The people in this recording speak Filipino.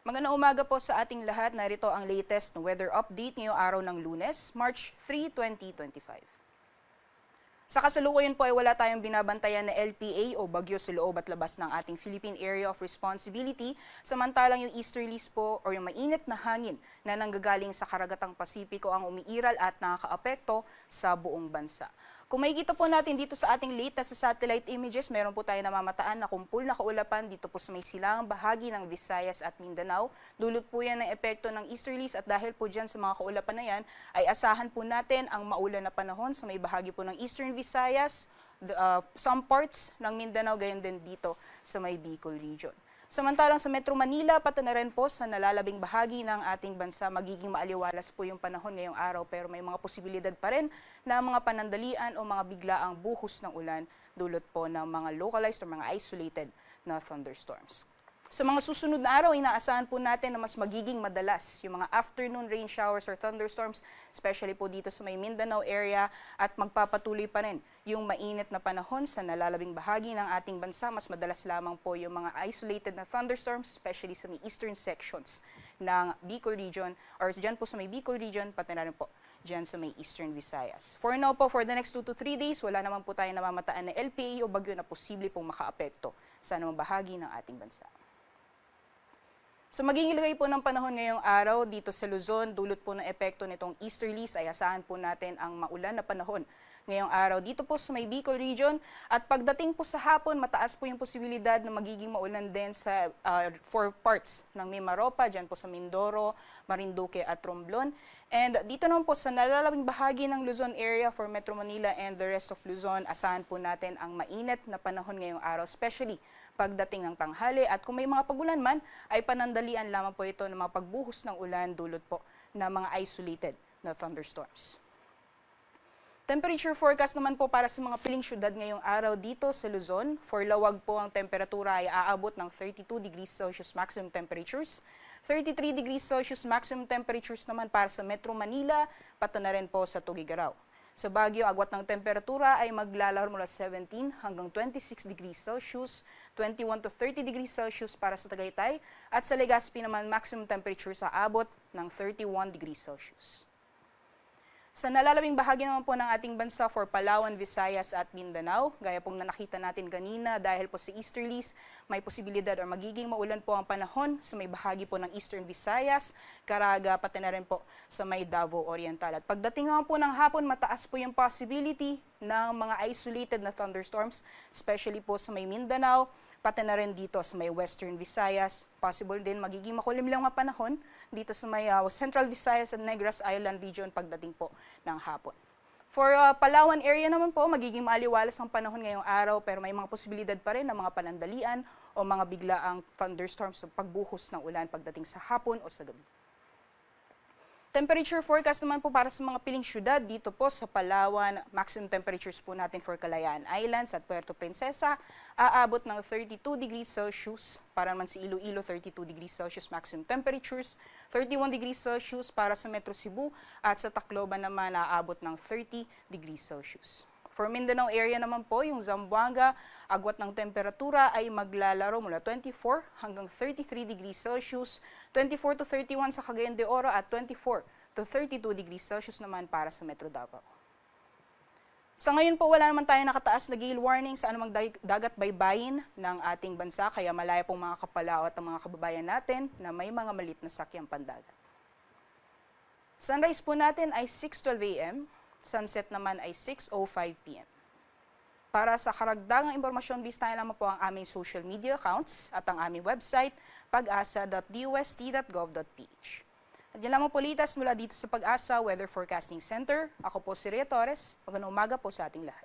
Magandang umaga po sa ating lahat. Narito ang latest na weather update ngayong araw ng Lunes, March 3, 2025. Sa kasalukuyan po ay wala tayong binabantayan na LPA o bagyo sa loob at labas ng ating Philippine Area of Responsibility, samantalang yung easterlies po o yung mainit na hangin na nanggagaling sa karagatang Pasipiko ang umiiral at nakakaapekto sa buong bansa. Kung makikita po natin dito sa ating latest sa satellite images, meron po tayo namamataan na kumpul na kaulapan dito po sa may silangang bahagi ng Visayas at Mindanao. Dulot po yan ng epekto ng easterlies at dahil po dyan sa mga kaulapan na yan, ay asahan po natin ang maulan na panahon sa may bahagi po ng Eastern Visayas, some parts ng Mindanao, gayon din dito sa may Bicol region. Samantalang sa Metro Manila, pati na rin po sa nalalabing bahagi ng ating bansa, magiging maaliwalas po yung panahon ngayong araw pero may mga posibilidad pa rin na mga panandalian o mga biglaang buhos ng ulan dulot po ng mga localized o mga isolated na thunderstorms. Sa mga susunod na araw, inaasahan po natin na mas magiging madalas yung mga afternoon rain showers or thunderstorms, especially po dito sa may Mindanao area, at magpapatuloy pa rin yung mainit na panahon sa nalalabing bahagi ng ating bansa. Mas madalas lamang po yung mga isolated na thunderstorms, especially sa may eastern sections ng Bicol region, or dyan po sa may Bicol region, pati na rin po dyan sa may Eastern Visayas. For now po, for the next 2 to 3 days, wala naman po tayo namamataan na LPA o bagyo na posible pong makaapekto sa anumang bahagi ng ating bansa. So magiging lagay po ng panahon ngayong araw dito sa Luzon, dulot po ng epekto nitong easterlies ay asahan po natin ang maulan na panahon ngayong araw dito po sa may Bicol region, at pagdating po sa hapon, mataas po yung posibilidad na magiging maulan din sa 4 parts ng Mimaropa, dyan po sa Mindoro, Marinduque at Romblon. And dito naman po sa nalalabing bahagi ng Luzon area for Metro Manila and the rest of Luzon, asahan po natin ang mainit na panahon ngayong araw, especially pagdating ng tanghali, at kung may mga pagulan man, ay panandalian lamang po ito ng mga pagbuhos ng ulan dulot po ng mga isolated na thunderstorms. Temperature forecast naman po para sa mga piling syudad ngayong araw dito sa Luzon. For Lawag po ang temperatura ay aabot ng 32 degrees Celsius maximum temperatures. 33 degrees Celsius maximum temperatures naman para sa Metro Manila, pati na rin po sa Tugigaraw. Sa Baguio, agwat ng temperatura ay maglalaro mula 17 hanggang 26 degrees Celsius, 21 to 30 degrees Celsius para sa Tagaytay, at sa Legazpi naman maximum temperature sa abot ng 31 degrees Celsius. Sa nalalabing bahagi naman po ng ating bansa for Palawan, Visayas at Mindanao, gaya pong nakita natin kanina, dahil po sa easterlies, may posibilidad o magiging maulan po ang panahon sa may bahagi po ng Eastern Visayas, Caraga, pati na rin po sa may Davao Oriental. At pagdating naman po ng hapon, mataas po yung possibility ng mga isolated na thunderstorms, especially po sa may Mindanao, pati na rin dito sa may Western Visayas. Possible din magiging makulimlang mga panahon dito sa may Central Visayas at Negros Island region pagdating po ng hapon. For Palawan area naman po, magiging maaliwalas ang panahon ngayong araw pero may mga posibilidad pa rin ng mga panandalian o mga biglaang thunderstorms o pagbuhos ng ulan pagdating sa hapon o sa gabi. Temperature forecast naman po para sa mga piling syudad dito po sa Palawan, maximum temperatures po natin for Kalayaan Islands at Puerto Princesa, aabot ng 32 degrees Celsius, para naman sa Iloilo 32 degrees Celsius maximum temperatures, 31 degrees Celsius para sa Metro Cebu, at sa Tacloban naman aabot ng 30 degrees Celsius. For Mindanao area naman po, yung Zamboanga, agwat ng temperatura ay maglalaro mula 24 hanggang 33 degrees Celsius, 24 to 31 sa Cagayan de Oro at 24 to 32 degrees Celsius naman para sa Metro Davao. Sa ngayon po, wala naman tayo nakataas na gale warning sa anumang dagat baybayin ng ating bansa, kaya malaya pong mga kapalaot ang mga kababayan natin na may mga malit na sakyang pandagat. Sunrise po natin ay 6:12 a.m., sunset naman ay 6:05 p.m. Para sa karagdagang impormasyon, bisitahin lamang po ang aming social media accounts at ang aming website, pag-asa.dust.gov.ph. At yan lamang po litas mula dito sa Pag-asa Weather Forecasting Center. Ako po si Rhea Torres. Magandang umaga po sa ating lahat.